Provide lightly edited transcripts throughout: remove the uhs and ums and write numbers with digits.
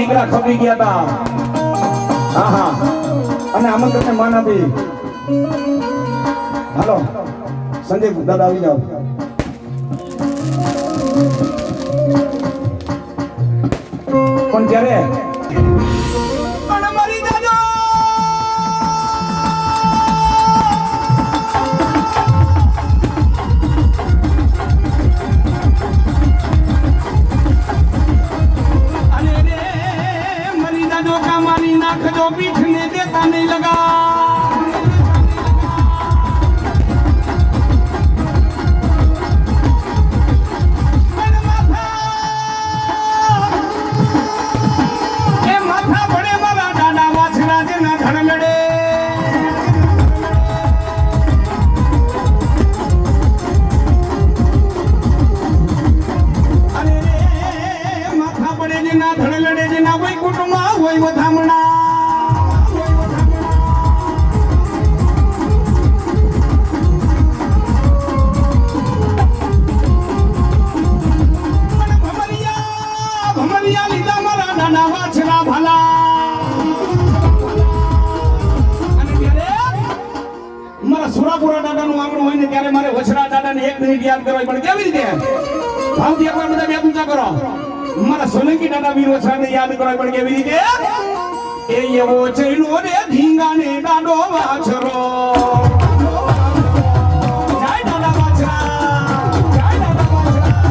દીકરા ખપી ગયા હતા. હા હા અને આમંત્રણને માન આપી. હાલો સંજય દાદા આવી જાઓ. પણ ત્યારે नाखो पीठ ने देता नहीं लगा माथा बड़े मारा डाडा वाछड़ा जना धड़ लड़े अरे माथा बड़े जना धड़ लड़े जना वही कुटुंबा वही वधामणा સુરાપુરા દાદાનું આંગણું હોય ને ત્યારે મારે વછરા દાદાને 1 મિનિટ યાદ કરવા પડે. કેવી રીતે? ભાવથી એકવાર બધા બે પૂજા કરો. મારા સોલંકી દાદા વીર વછરાને યાદ કરવા પડે. કેવી રીતે? એ એવો ચૈલો રે ઢીંગાને દાડો વાછરો. જય દાદા વાછરા, જય દાદા વાછરા.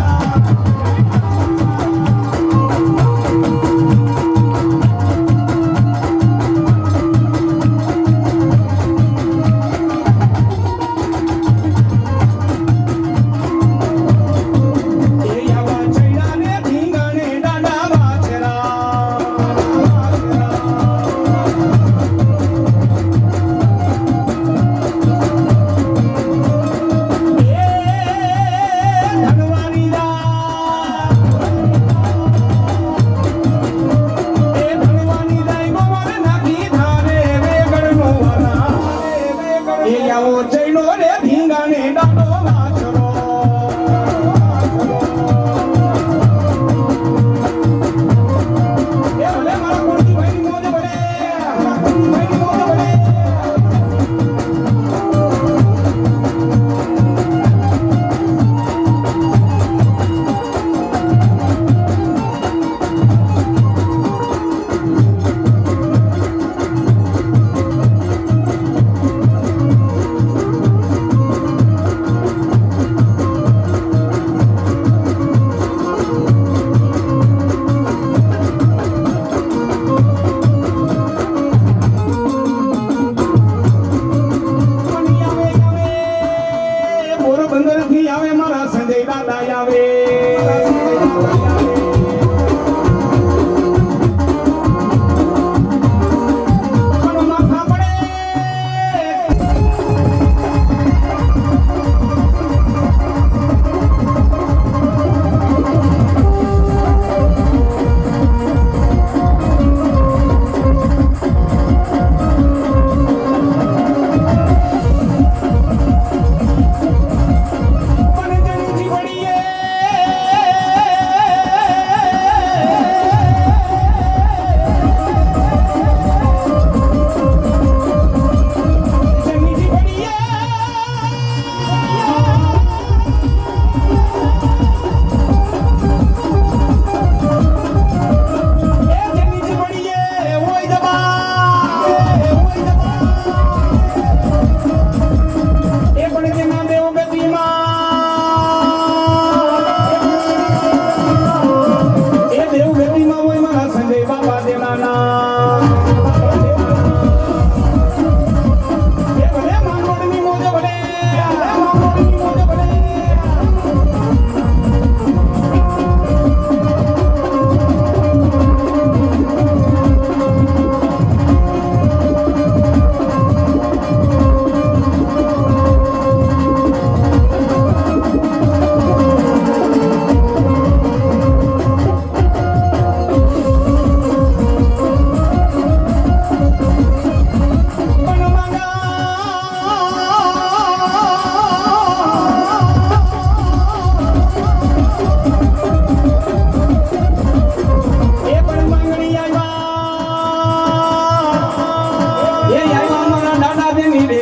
માની રે